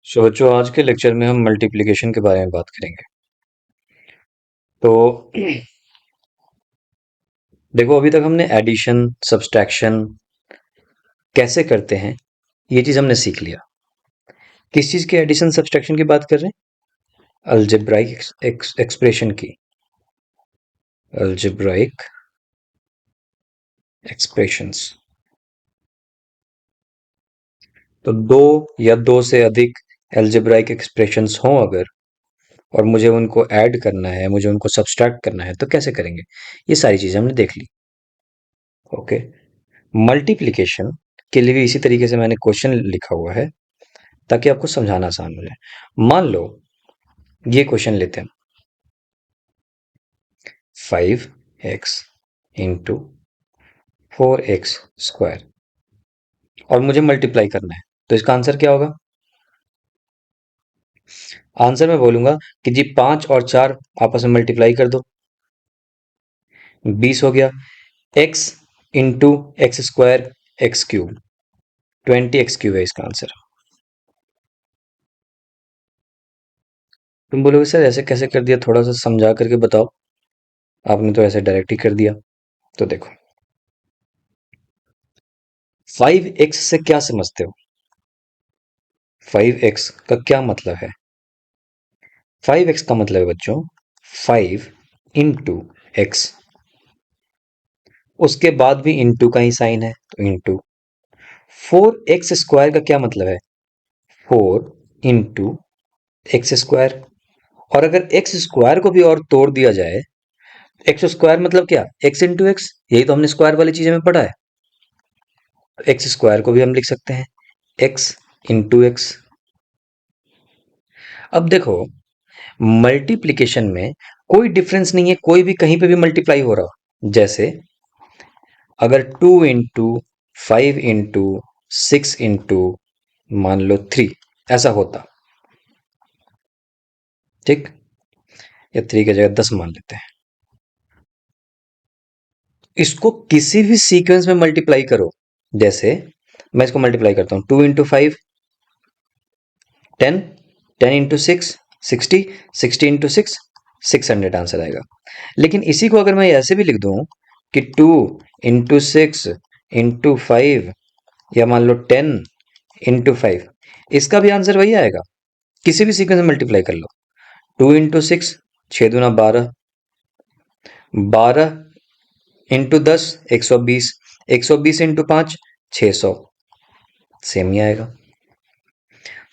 सोचो आज के लेक्चर में हम मल्टीप्लिकेशन के बारे में बात करेंगे। तो देखो, अभी तक हमने एडिशन सब्सट्रैक्शन कैसे करते हैं ये चीज हमने सीख लिया। किस चीज की एडिशन सब्सट्रैक्शन की बात कर रहे हैं? अलजेब्राइक एक्सप्रेशन की। Algebraic expressions. तो दो या दो से अधिक अलजेब्राइक एक्सप्रेशंस हों अगर, और मुझे उनको ऐड करना है, मुझे उनको सब्सट्रैक्ट करना है, तो कैसे करेंगे? ये सारी चीजें हमने देख ली। ओके। मल्टीप्लिकेशन के लिए भी इसी तरीके से मैंने क्वेश्चन लिखा हुआ है ताकि आपको समझाना आसान हो जाए। मान लो ये क्वेश्चन लेते हैं, 5x इंटू 4x² और मुझे मल्टीप्लाई करना है, तो इसका आंसर क्या होगा? आंसर मैं बोलूंगा कि जी 5 और 4 आपस में मल्टीप्लाई कर दो, 20 हो गया। x into x² x³ 20x³ है इसका आंसर। तुम बोलोगे सर ऐसे कैसे कर दिया, थोड़ा सा समझा करके बताओ, आपने तो ऐसे डायरेक्ट ही कर दिया। तो देखो, 5x से क्या समझते हो? 5x का क्या मतलब है? 5x का मतलब है बच्चों 5 इंटू एक्स, उसके बाद भी इंटू का ही साइन है तो इंटू। 4x² का क्या मतलब है? 4 इंटू x²। और अगर x² को भी और तोड़ दिया जाए, x² मतलब क्या? x इंटू एक्स, यही तो हमने स्क्वायर वाली चीजें में पढ़ा है। x² को भी हम लिख सकते हैं x इंटू एक्स। अब देखो, मल्टीप्लिकेशन में कोई डिफरेंस नहीं है, कोई भी कहीं पे भी मल्टीप्लाई हो रहा हो। जैसे अगर 2 इंटू 5 इंटू 6 इंटू मान लो 3 ऐसा होता, ठीक, या 3 की जगह 10 मान लेते हैं, इसको किसी भी सीक्वेंस में मल्टीप्लाई करो। जैसे मैं इसको मल्टीप्लाई करता हूं, 2 इंटू 5 10, 10 इंटू 6 60, 60 इंटू 6 600 आंसर आएगा। लेकिन इसी को अगर मैं ऐसे भी लिख दूं कि 2 इंटू 6 इंटू 5 या मान लो 10 इंटू 5, इसका भी आंसर वही आएगा। किसी भी सीक्वेंस में मल्टीप्लाई कर लो। 2 इंटू 6 6 दूना 12, 12 इंटू 10 120, 120 इंटू 5 600, सेम ही आएगा।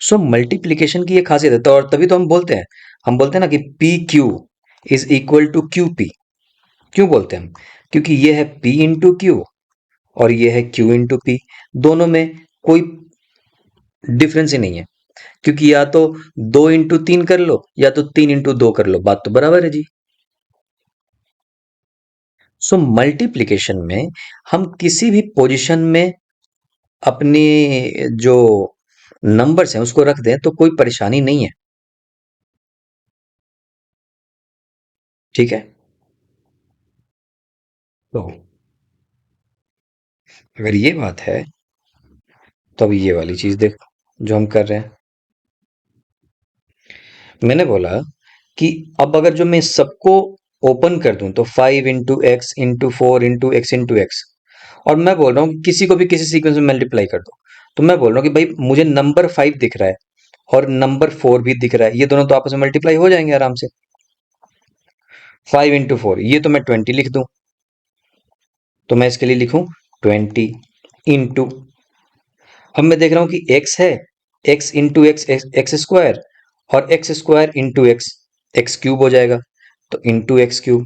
सो मल्टीप्लीकेशन की ये खासियत है, तो और तभी तो हम बोलते हैं ना कि P Q is equal to Q P. क्यों बोलते हैं हम? क्योंकि ये है पी इंटू क्यू और ये है क्यू इंटू पी, दोनों में कोई डिफरेंस ही नहीं है। क्योंकि या तो 2 इंटू 3 कर लो या तो 3 इंटू 2 कर लो, बात तो बराबर है जी। सो मल्टीप्लिकेशन में हम किसी भी पोजीशन में अपनी जो नंबर्स हैं उसको रख दें तो कोई परेशानी नहीं है, ठीक है। तो अगर ये बात है तो अब ये वाली चीज देखो जो हम कर रहे हैं। मैंने बोला कि अब अगर जो मैं सबको ओपन कर दूं तो 5 into x into 4 into x और मैं बोल रहा हूँ कि किसी को भी किसी सीक्वेंस में मल्टीप्लाई कर दो, तो मैं बोल रहा हूँ कि भाई मुझे नंबर 5 दिख रहा है और नंबर 4 भी दिख रहा है, ये दोनों तो आपस में मल्टीप्लाई हो जाएंगे आराम से। 5 इंटू 4 ये तो मैं 20 लिख दूं, तो मैं इसके लिए लिखूं 20 इंटू। अब मैं देख रहा हूं कि x है, x इंटू एक्स एक्स² और x² इंटू एक्स x³ हो जाएगा, तो इंटू x³।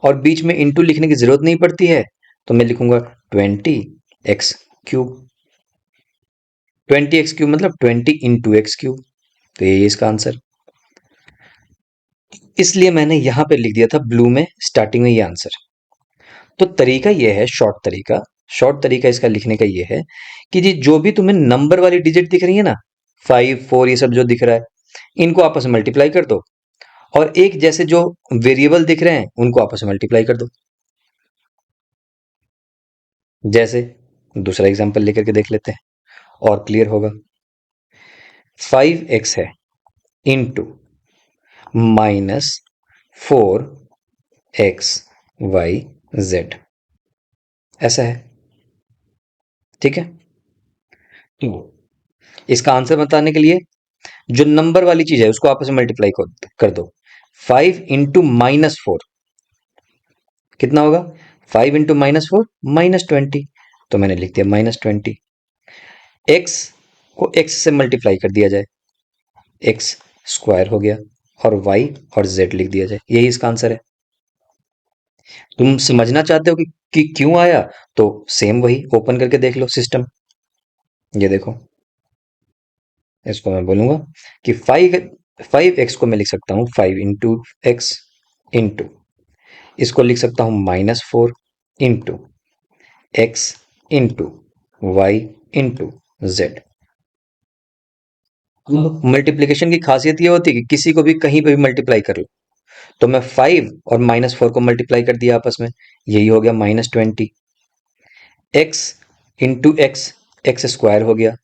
और बीच में इंटू लिखने की जरूरत नहीं पड़ती है, तो मैं लिखूंगा 20x³ 20x³ मतलब 20 इंटू x³, तो ये इसका आंसर। इसलिए मैंने यहां पे लिख दिया था ब्लू में स्टार्टिंग में ये आंसर। तो तरीका ये है, शॉर्ट तरीका इसका लिखने का ये है कि जी जो भी तुम्हें नंबर वाली डिजिट दिख रही है ना, 5 4 ये सब जो दिख रहा है, इनको आपस में मल्टीप्लाई कर दो। और एक जैसे जो वेरिएबल दिख रहे हैं उनको आपस में मल्टीप्लाई कर दो। जैसे दूसरा एग्जांपल लेकर के देख लेते हैं और क्लियर होगा। 5x है इंटू -4xyz, ऐसा है। ठीक है, तो इसका आंसर बताने के लिए जो नंबर वाली चीज है उसको आपस में मल्टीप्लाई कर दो। 5 × -4 कितना होगा? 5 × -4 -20, तो मैंने लिख दिया -20। x को x से मल्टीप्लाई कर दिया जाए, x स्क्वायर हो गया, और y और z लिख दिया जाए, यही इसका आंसर है। तुम समझना चाहते हो कि क्यों आया, तो सेम वही ओपन करके देख लो सिस्टम। ये देखो, इसको मैं बोलूंगा कि 5x को मैं लिख सकता हूँ 5 × x इंटू, इसको लिख सकता हूँ -4 into x into y into z. Multiplication की खासियत ये होती है कि किसी को भी कहीं पे भी मल्टीप्लाई कर लो। तो मैं 5 और -4 को मल्टीप्लाई कर दिया आपस में, यही हो गया -20। x into x, x square हो गया,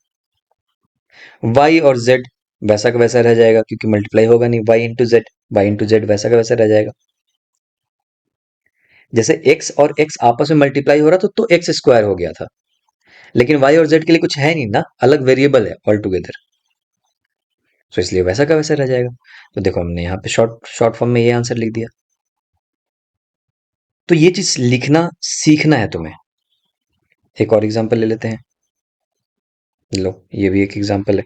y और z वैसा का वैसा रह जाएगा क्योंकि मल्टीप्लाई होगा नहीं, y इंटू जेड वैसा का वैसा रह जाएगा। जैसे x और x आपस में मल्टीप्लाई हो रहा था तो एक्स स्क्वायर हो गया था, लेकिन y और z के लिए कुछ है नहीं ना, अलग वेरिएबल है ऑल टुगेदर, तो इसलिए वैसा का वैसा रह जाएगा। तो देखो हमने यहाँ पे शॉर्ट शॉर्ट फॉर्म में ये आंसर लिख दिया। तो ये चीज लिखना सीखना है तुम्हें। एक और एग्जांपल ले लेते हैं। लो, ये भी एक एग्जांपल है,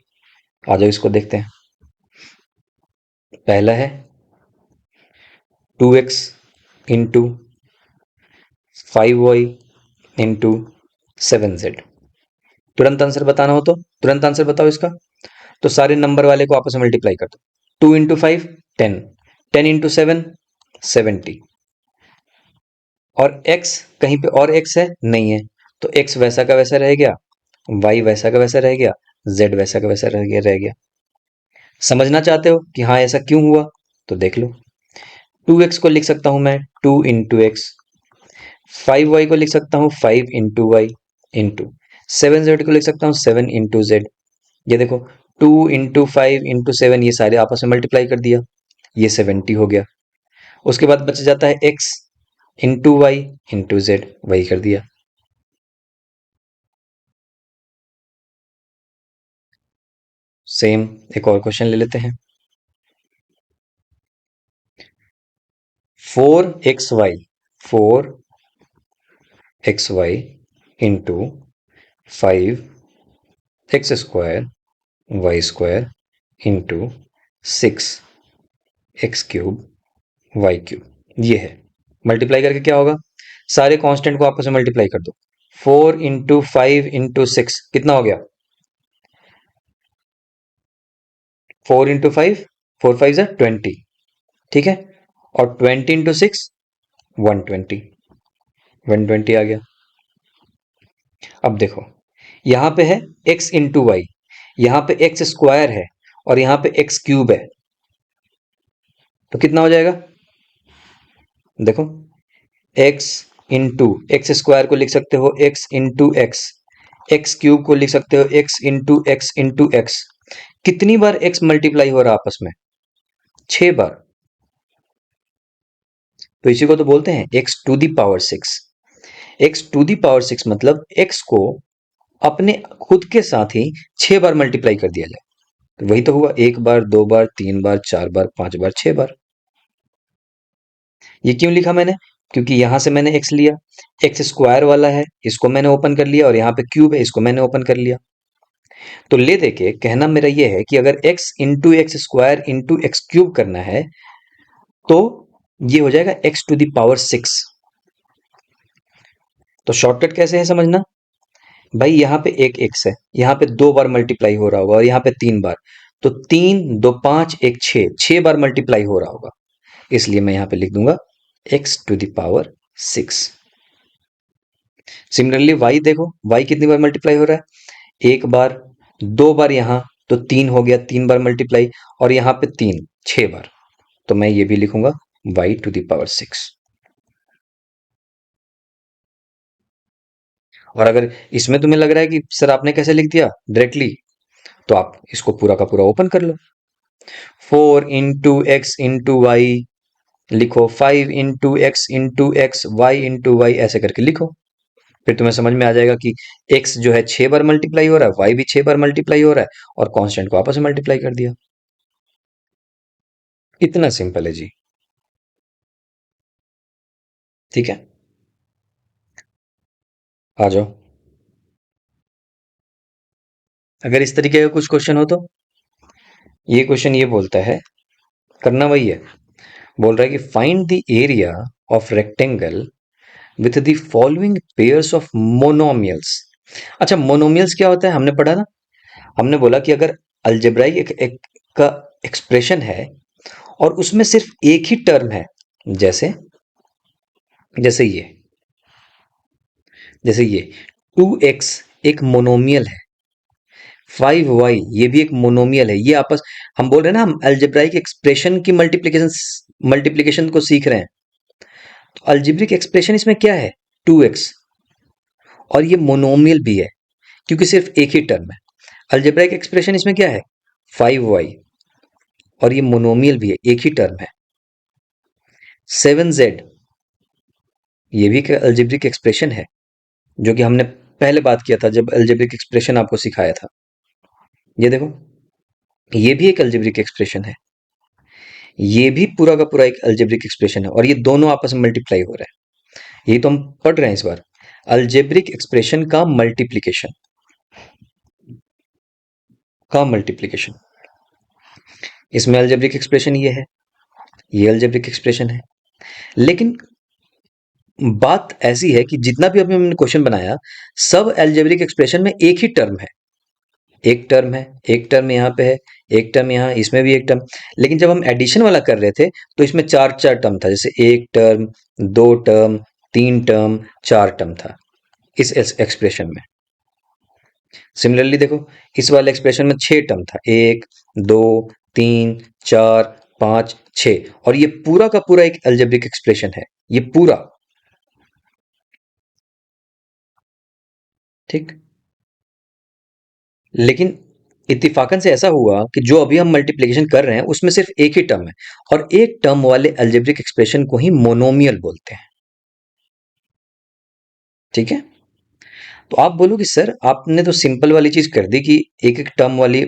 आ जाओ इसको देखते हैं। पहला है 2x into 5y into 7z। तुरंत आंसर बताना हो तो तुरंत आंसर बताओ इसका। तो सारे नंबर वाले को आपस में मल्टीप्लाई कर दो। 2 × 5 10, 10 × 7 70, और x कहीं पे और x है नहीं है, तो x वैसा का वैसा रह गया, y वैसा का वैसा रह गया, z वैसा का वैसा रह गया। समझना चाहते हो कि हाँ ऐसा क्यों हुआ, तो देख लो। 2x को लिख सकता हूं मैं 2 × x, 5y को लिख सकता हूँ 5 × y इंटू 7z को लिख सकता हूँ 7 × z। ये देखो, 2 × 5 × 7, ये सारे आपस में मल्टीप्लाई कर दिया, ये 70 हो गया। उसके बाद बच जाता है x into y into z, वही कर दिया। सेम एक और क्वेश्चन ले लेते हैं। 4xy into 5x² y² into 6x³ ये है। मल्टीप्लाई करके क्या होगा, सारे कांस्टेंट को आपस में मल्टीप्लाई कर दो। 4 × 5 × 6 कितना हो गया? 4 × 5, 4 × 5 = 20, ठीक है। और 20 × 6 120, 120 आ गया। अब देखो, यहां पे है x इंटू वाई, यहां पे एक्स स्क्वायर है और यहां पे x³ है, तो कितना हो जाएगा? देखो, x इंटू एक्स स्क्वायर को लिख सकते हो x इंटू एक्स, x³ को लिख सकते हो x into x into x. कितनी बार x मल्टीप्लाई हो रहा है आपस में? 6 बार। तो इसी को तो बोलते हैं x⁶। x⁶ मतलब x को अपने खुद के साथ ही 6 बार मल्टीप्लाई कर दिया जाए, तो वही तो हुआ, 1 बार, 2 बार, 3 बार, 4 बार, 5 बार, 6 बार। ये क्यों लिखा मैंने? क्योंकि यहां से मैंने x लिया, एक्स स्क्वायर वाला है, इसको मैंने ओपन कर लिया, और यहाँ पे क्यूब है, इसको मैंने ओपन कर लिया। तो ले दे के कहना मेरा ये है कि अगर x into x square into x³ करना है तो ये हो जाएगा x⁶। तो शॉर्टकट कैसे है समझना भाई, यहाँ पे एक x है, यहाँ पे 2 बार मल्टीप्लाई हो रहा होगा, और यहाँ पे 3 बार, तो 3 2 5 1 6, 6 बार मल्टीप्लाई हो रहा होगा, इसलिए मैं यहाँ पे लिख दूंगा x⁶। सिमिलरली y देखो, y कितनी बार मल्टीप्लाई हो रहा है? 1 बार, 2 बार यहाँ, तो 3 हो गया, 3 बार मल्टीप्लाई, और यहाँ पे 3, 6 बार, तो मैं ये भी लिखूंगा y⁶। और अगर इसमें तुम्हें लग रहा है कि सर आपने कैसे लिख दिया डायरेक्टली, तो आप इसको पूरा का पूरा ओपन कर लो। 4 × x × y लिखो, 5 × x × x y ऐसे करके लिखो। फिर तुम्हें समझ में आ जाएगा कि x जो है 6 बार मल्टीप्लाई हो रहा है, y भी 6 बार मल्टीप्लाई हो रहा है, और कांस्टेंट को आपस में मल्टीप्लाई कर दिया। इतना सिंपल है जी। ठीक है, आ जाओ। अगर इस तरीके का कुछ क्वेश्चन हो तो, ये क्वेश्चन ये बोलता है, करना वही है, बोल रहा है कि find the area of rectangle with the following pairs of monomials. अच्छा, मोनोमियल्स क्या होता है हमने पढ़ा ना, हमने बोला कि अगर अलजेब्राइक एक का एक्सप्रेशन है और उसमें सिर्फ एक ही टर्म है, जैसे जैसे ये जैसे ये 2x एक मोनोमियल है, 5y ये भी एक मोनोमियल है, ये आपस, हम बोल रहे हैं ना, हम अलजेब्राइक एक्सप्रेशन की मल्टीप्लिकेशन को सीख रहे हैं। तो अलजेब्रिक एक्सप्रेशन इसमें क्या है, 2x, और ये मोनोमियल भी है क्योंकि सिर्फ एक ही टर्म है। अलजेब्राइक एक्सप्रेशन इसमें क्या है, 5y, और ये मोनोमियल भी है, एक ही टर्म है। 7z ये भी एक अलजेब्रिक एक्सप्रेशन है, जो कि हमने पहले बात किया था जब अलजेब्रिक एक्सप्रेशन आपको सिखाया था। ये देखो, ये भी एक अलजेब्रिक एक्सप्रेशन है, ये भी पूरा का पूरा एक अलजेब्रिक एक्सप्रेशन है, और ये दोनों आपस में मल्टीप्लाई हो रहा है। ये तो हम पढ़ रहे हैं इस बार, अलजेब्रिक एक्सप्रेशन का मल्टीप्लिकेशन। इसमें अलजेब्रिक एक्सप्रेशन ये है, ये अलजेब्रिक एक्सप्रेशन है, लेकिन बात ऐसी है कि जितना भी अभी हमने क्वेश्चन बनाया, सब अलजेब्रिक एक्सप्रेशन में एक ही टर्म है, एक टर्म है, एक टर्म यहाँ पे है, एक टर्म यहाँ, इसमें भी एक टर्म। लेकिन जब हम एडिशन वाला कर रहे थे तो इसमें चार चार टर्म था, जैसे एक टर्म, दो टर्म, तीन टर्म, चार टर्म था इस एक्सप्रेशन में। सिमिलरली देखो, इस वाले एक्सप्रेशन में छह टर्म था, एक, दो, तीन, चार, पांच, छ, और ये पूरा का पूरा एक अलजेब्रिक एक्सप्रेशन है, ये पूरा। ठीक, लेकिन इत्तेफाकन से ऐसा हुआ कि जो अभी हम मल्टीप्लिकेशन कर रहे हैं उसमें सिर्फ एक ही टर्म है, और एक टर्म वाले अलजेब्रिक एक्सप्रेशन को ही मोनोमियल बोलते हैं। ठीक है, तो आप बोलो कि सर आपने तो सिंपल वाली चीज कर दी कि एक एक टर्म वाली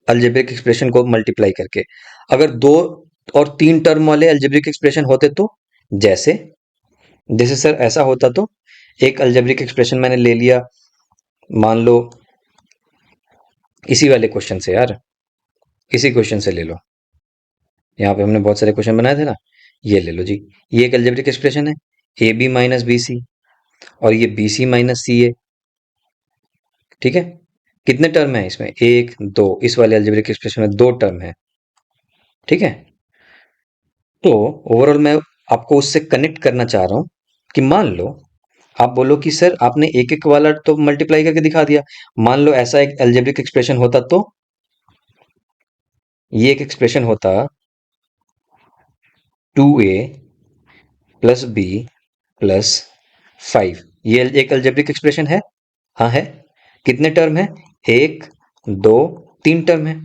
अलजेब्रिक एक्सप्रेशन को मल्टीप्लाई करके, अगर दो और तीन टर्म वाले अलजेब्रिक एक्सप्रेशन होते तो, जैसे जैसे सर ऐसा होता तो, एक अलजेब्रिक एक्सप्रेशन मैंने ले लिया, मान लो इसी वाले क्वेश्चन से, यार इसी क्वेश्चन से ले लो, यहाँ पे हमने बहुत सारे क्वेश्चन बनाए थे ना, ये ले लो जी, ये एक अलजेब्रिक एक्सप्रेशन है, A B minus B C, और ये बी सी माइनस सी ए। ठीक है, कितने टर्म है इसमें, एक, दो, इस वाले अलजेब्रिक एक्सप्रेशन में दो टर्म है। ठीक है, तो ओवरऑल मैं आपको उससे कनेक्ट करना चाह रहा हूं कि मान लो आप बोलो कि सर आपने एक एक वाला तो मल्टीप्लाई करके दिखा दिया, मान लो ऐसा एक अलजेब्रिक एक्सप्रेशन होता तो, ये एक एक्सप्रेशन होता 2a प्लस बी प्लस 5, ये एक अलजेब्रिक एक्सप्रेशन है, हाँ है। कितने टर्म है, एक, दो, तीन टर्म है,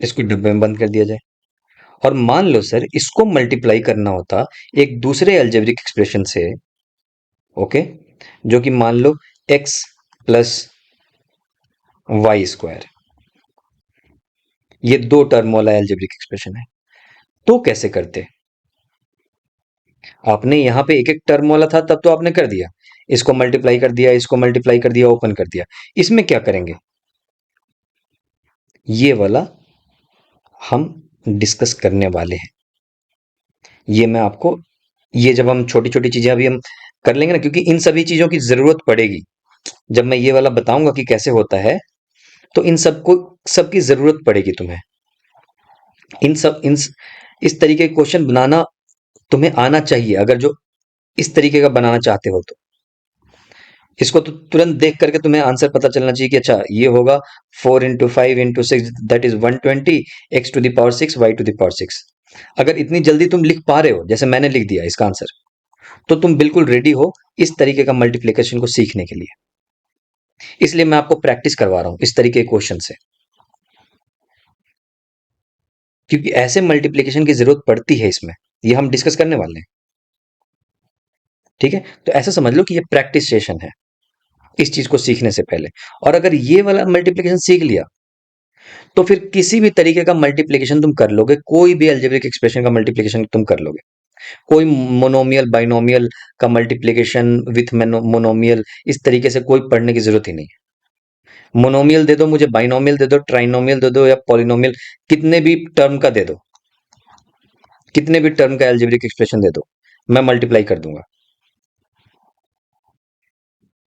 इसको डिब्बे में बंद कर दिया जाए। और मान लो सर इसको मल्टीप्लाई करना होता एक दूसरे अलजेब्रिक एक्सप्रेशन से, ओके, जो कि मान लो x प्लस वाई स्क्वायर, ये दो टर्म वाला अलजेब्रिक एक्सप्रेशन है। तो कैसे करते, आपने यहां पे एक एक टर्म वाला था तब तो आपने कर दिया, इसको मल्टीप्लाई कर दिया, इसको मल्टीप्लाई कर दिया, ओपन कर दिया। इसमें क्या करेंगे, ये वाला हम डिस्कस करने वाले हैं। ये मैं आपको, ये जब हम छोटी छोटी चीजें अभी हम कर लेंगे ना, क्योंकि इन सभी चीजों की जरूरत पड़ेगी, जब मैं ये वाला बताऊंगा कि कैसे होता है, तो इन सबको, सबकी जरूरत पड़ेगी तुम्हें। इन सब इन इस तरीके के क्वेश्चन बनाना तुम्हें आना चाहिए, अगर जो इस तरीके का बनाना चाहते हो तो। इसको तो तुरंत देख करके तुम्हें आंसर पता चलना चाहिए कि अच्छा ये होगा 4 × 5 × 6 दैट इज 120, x⁻⁶ y⁻⁶। अगर इतनी जल्दी तुम लिख पा रहे हो जैसे मैंने लिख दिया इसका आंसर, तो तुम बिल्कुल रेडी हो इस तरीके का मल्टीप्लिकेशन को सीखने के लिए। इसलिए मैं आपको प्रैक्टिस करवा रहा हूं इस तरीके के क्वेश्चन से, क्योंकि ऐसे मल्टीप्लिकेशन की जरूरत पड़ती है इसमें, ये हम डिस्कस करने वाले हैं। ठीक है, तो ऐसा समझ लो कि ये प्रैक्टिस सेशन है इस चीज को सीखने से पहले। और अगर ये वाला मल्टीप्लिकेशन सीख लिया तो फिर किसी भी तरीके का मल्टीप्लिकेशन तुम कर लोगे, कोई भी अलजेब्रिक एक्सप्रेशन का मल्टीप्लिकेशन तुम कर लोगे। कोई मोनोमियल बाइनोमियल का मल्टीप्लिकेशन विथ मोनोमियल, इस तरीके से कोई पढ़ने की जरूरत ही नहीं है। मोनोमियल दे दो मुझे, बाइनोमियल दे दो, ट्राइनोमियल दे दो, या पॉलिनोमियल, कितने भी टर्म का दे दो, कितने भी टर्म का अलजेब्रिक एक्सप्रेशन दे दो, मैं मल्टीप्लाई कर दूंगा।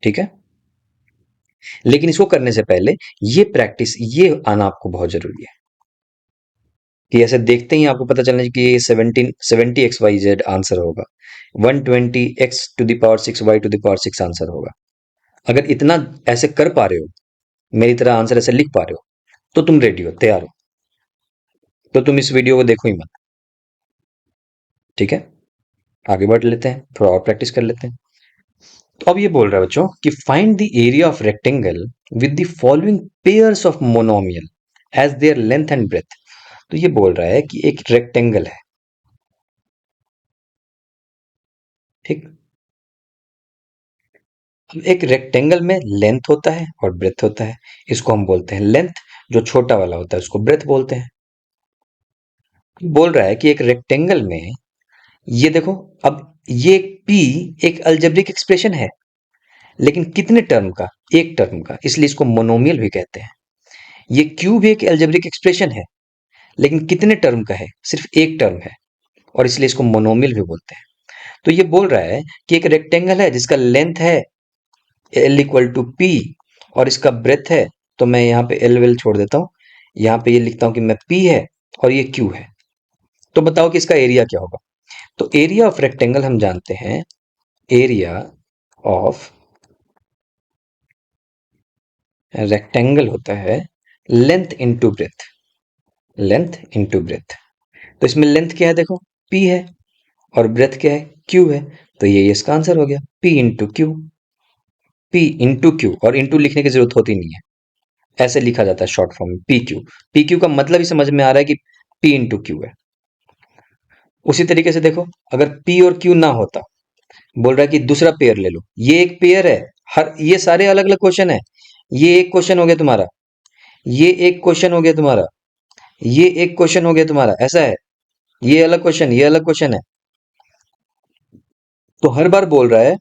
ठीक है, लेकिन इसको करने से पहले ये प्रैक्टिस, ये आना आपको बहुत जरूरी है कि ऐसे देखते ही आपको पता चलना चाहिए कि ये 70 एक्स वाई जेड आंसर होगा, 120 x⁶ आंसर होगा। अगर इतना ऐसे कर पा रहे हो, मेरी तरह आंसर ऐसे लिख पा रहे हो, तो तुम रेडी हो, तैयार हो, तो तुम इस वीडियो को देखो ही मत। ठीक है, आगे बढ़ लेते हैं, थोड़ा और प्रैक्टिस कर लेते हैं। तो अब ये बोल रहा है बच्चों कि find the area of rectangle with the following pairs of monomial as their length and breadth. तो ये बोल रहा है कि एक रेक्टेंगल है, ठीक। अब एक रेक्टेंगल में लेंथ होता है और ब्रेथ होता है, इसको हम बोलते हैं लेंथ। जो छोटा वाला होता है उसको ब्रेथ बोलते हैं। बोल रहा है कि एक रेक्टेंगल में, ये देखो, अब ये पी एक अलजेब्रिक एक्सप्रेशन है, लेकिन कितने टर्म का? एक टर्म का, इसलिए इसको मोनोमियल भी कहते हैं। ये क्यू भी एक अलजेब्रिक एक्सप्रेशन है, लेकिन कितने टर्म का है? सिर्फ एक टर्म है, और इसलिए इसको मोनोमियल भी बोलते हैं। तो ये बोल रहा है कि एक रेक्टेंगल है जिसका लेंथ है एल इक्वल टू पी, और इसका ब्रेथ है, तो मैं यहाँ पे एल वेल छोड़ देता हूँ, यहाँ पे ये लिखता हूँ कि मैं पी है और ये क्यू है। तो बताओ कि इसका एरिया क्या होगा? तो एरिया ऑफ रेक्टेंगल हम जानते हैं, एरिया ऑफ रेक्टेंगल होता है length into breath, length into breath. तो इसमें लेंथ क्या है? देखो, पी है, और ब्रेथ क्या है? क्यू है। तो ये इसका आंसर हो गया, P into Q. P into Q, और इंटू लिखने की जरूरत होती नहीं है, ऐसे लिखा जाता है शॉर्ट फॉर्म में, पी क्यू। पी क्यू का मतलब ही समझ में आ रहा है कि पी इंटू क्यू है। उसी तरीके से देखो, अगर पी और क्यू ना होता, बोल रहा है कि दूसरा पेयर ले लो, ये एक पेयर है, हर ये सारे अलग अलग क्वेश्चन है। ये एक क्वेश्चन हो गया तुम्हारा, ये एक क्वेश्चन हो गया तुम्हारा, ये एक क्वेश्चन हो गया तुम्हारा, ऐसा है। ये अलग क्वेश्चन, ये अलग क्वेश्चन है। तो हर बार बोल रहा है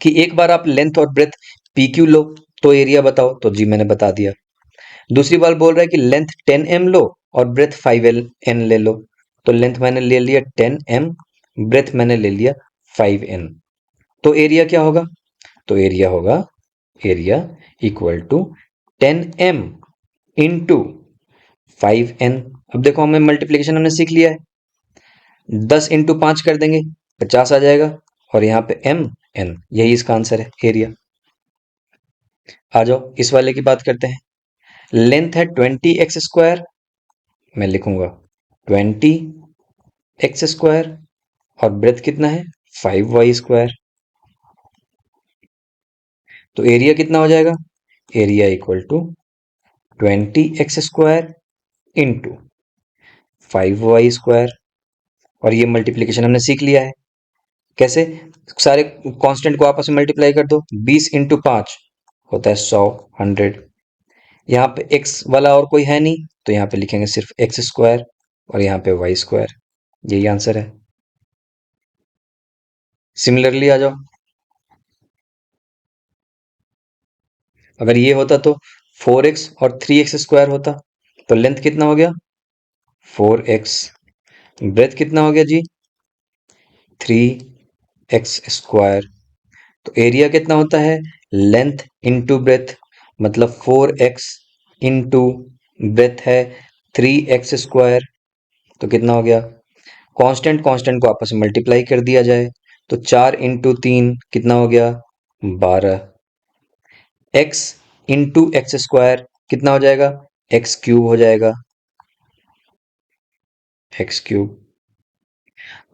कि एक बार आप लेंथ और ब्रेथ पी क्यू लो, तो एरिया बताओ, तो जी मैंने बता दिया। दूसरी बार बोल रहा है कि लेंथ 10 m लो और ब्रेथ 5n ले लो, तो लेंथ मैंने ले लिया 10 m, ब्रेथ मैंने ले लिया 5n। तो एरिया क्या होगा? तो एरिया होगा, area equal to 10 m into 5n। अब देखो, हमें मल्टीप्लीकेशन हमने सीख लिया है, 10 इंटू 5 कर देंगे, 50 आ जाएगा, और यहाँ पे n, यही इसका आंसर है, एरिया। आ जाओ इस वाले की बात करते हैं। लेंथ है 20 x², मैं लिखूंगा 20 x², और ब्रेथ कितना है? 5y²। तो एरिया कितना हो जाएगा? Area equal to 20 x² into 5y²। और ये मल्टीप्लीकेशन हमने सीख लिया है, कैसे? सारे कांस्टेंट को आपस में मल्टीप्लाई कर दो, 20 इंटू 5 होता है 100, 100। यहाँ पे x वाला और कोई है नहीं, तो यहाँ पे लिखेंगे सिर्फ x², और यहाँ पे y²। यही आंसर है। सिमिलरली आ जाओ, अगर ये होता तो 4x और 3x² होता, तो लेंथ कितना हो गया? 4x। ब्रेथ कितना हो गया जी? 3x²। तो एरिया कितना होता है? लेंथ इंटू ब्रेथ, मतलब 4x इंटू ब्रेथ है 3x²। तो कितना हो गया? कांस्टेंट कांस्टेंट को आपस में मल्टीप्लाई कर दिया जाए, तो 4 इंटू 3 कितना हो गया? 12। x इंटू x² कितना हो जाएगा? x³ हो जाएगा, x³।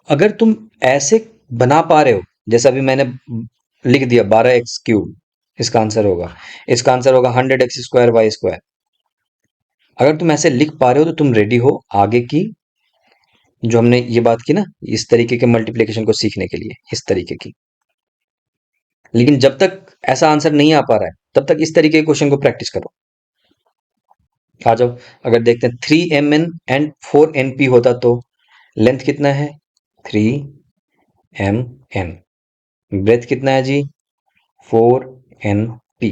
अगर तुम ऐसे बना पा रहे हो, जैसा अभी मैंने लिख दिया 12x³, इसका आंसर होगा, इसका आंसर होगा 100x² y²। अगर तुम ऐसे लिख पा रहे हो तो तुम रेडी हो आगे की, जो हमने ये बात की ना, इस तरीके के मल्टीप्लिकेशन को सीखने के लिए, इस तरीके की। लेकिन जब तक ऐसा आंसर नहीं आ पा रहा है तब तक इस तरीके के क्वेश्चन को प्रैक्टिस करो। आ जाओ, अगर देखते हैं 3mn and 4np होता तो लेंथ कितना है 3mn, ब्रेथ कितना है जी 4np,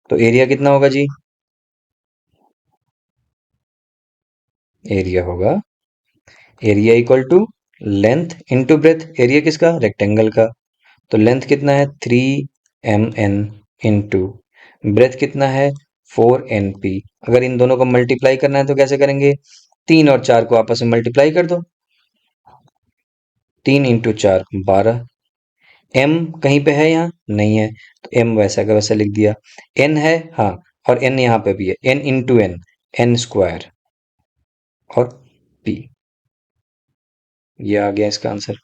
तो एरिया कितना होगा जी, एरिया होगा area equal to length into breadth. Area किसका, रेक्टेंगल का। तो लेंथ कितना है 3mn इंटू ब्रेथ कितना है 4np। अगर इन दोनों को मल्टीप्लाई करना है तो कैसे करेंगे, 3 और 4 को आपस में मल्टीप्लाई कर दो, 3 × 4 12। m कहीं पे है, यहाँ नहीं है, तो m वैसा का वैसा लिख दिया। n है, हाँ, और n यहाँ पे भी है, n इंटू एन, n² और p, ये आ गया इसका आंसर।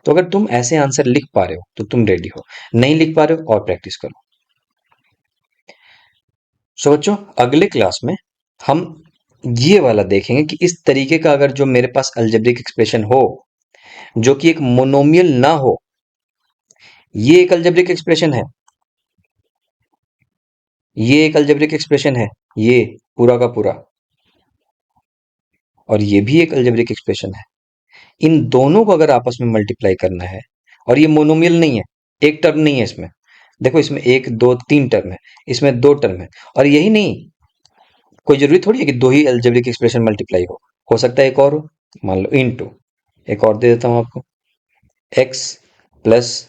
तो अगर तुम ऐसे आंसर लिख पा रहे हो तो तुम रेडी हो, नहीं लिख पा रहे हो और प्रैक्टिस करो। सोचो अगले क्लास में हम ये वाला देखेंगे कि इस तरीके का अगर जो मेरे पास अलजेब्रिक एक्सप्रेशन हो, जो कि एक मोनोमियल ना हो, ये एक अलजेब्रिक एक्सप्रेशन है, ये एक अलजेब्रिक एक्सप्रेशन है, ये पूरा का पूरा, और ये भी एक अलजेब्रिक एक्सप्रेशन है। इन दोनों को अगर आपस में मल्टीप्लाई करना है, और ये मोनोमियल नहीं है, एक टर्म नहीं है इसमें, देखो इसमें 1 2 3 टर्म है, इसमें 2 टर्म है, और यही नहीं, कोई जरूरी थोड़ी है कि दो ही अलजेब्रिक एक्सप्रेशन मल्टीप्लाई हो सकता है एक और हो, मान लो इनटू, एक और दे देता हूं आपको, x प्लस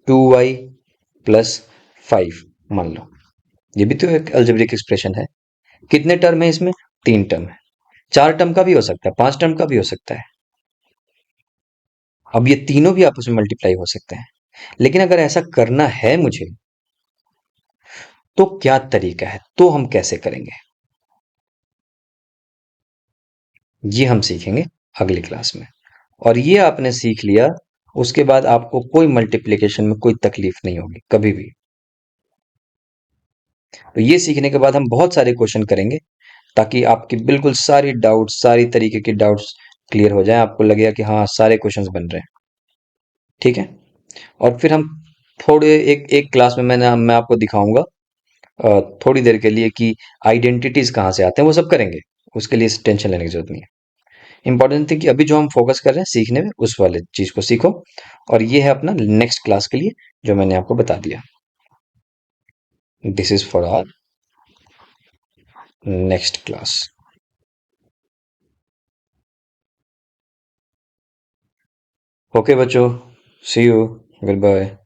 2y प्लस 5, मान लो, ये भी तो एक अलजेब्रिक एक्सप्रेशन है। कितने टर्म है इसमें, 3 टर्म है, 4 टर्म का भी हो सकता है, 5 टर्म का भी हो सकता है। अब ये तीनों भी आपस में मल्टीप्लाई हो सकते हैं, लेकिन अगर ऐसा करना है मुझे तो क्या तरीका है, तो हम कैसे करेंगे, ये हम सीखेंगे अगली क्लास में। और ये आपने सीख लिया, उसके बाद आपको कोई मल्टीप्लिकेशन में कोई तकलीफ नहीं होगी कभी भी। तो ये सीखने के बाद हम बहुत सारे क्वेश्चन करेंगे, ताकि आपकी बिल्कुल सारी डाउट्स, सारी तरीके की डाउट्स क्लियर हो जाए, आपको लगेगा कि हाँ सारे क्वेश्चंस बन रहे हैं। ठीक है, और फिर हम थोड़े एक एक क्लास में मैं आपको दिखाऊंगा थोड़ी देर के लिए कि आइडेंटिटीज कहाँ से आते हैं, वो सब करेंगे, उसके लिए टेंशन लेने की जरूरत नहीं है। इंपॉर्टेंट थी कि अभी जो हम फोकस कर रहे हैं सीखने में, उस वाले चीज को सीखो, और ये है अपना नेक्स्ट क्लास के लिए जो मैंने आपको बता दिया। This is for our next class. Okay बच्चों, सी यू, गुड बाय।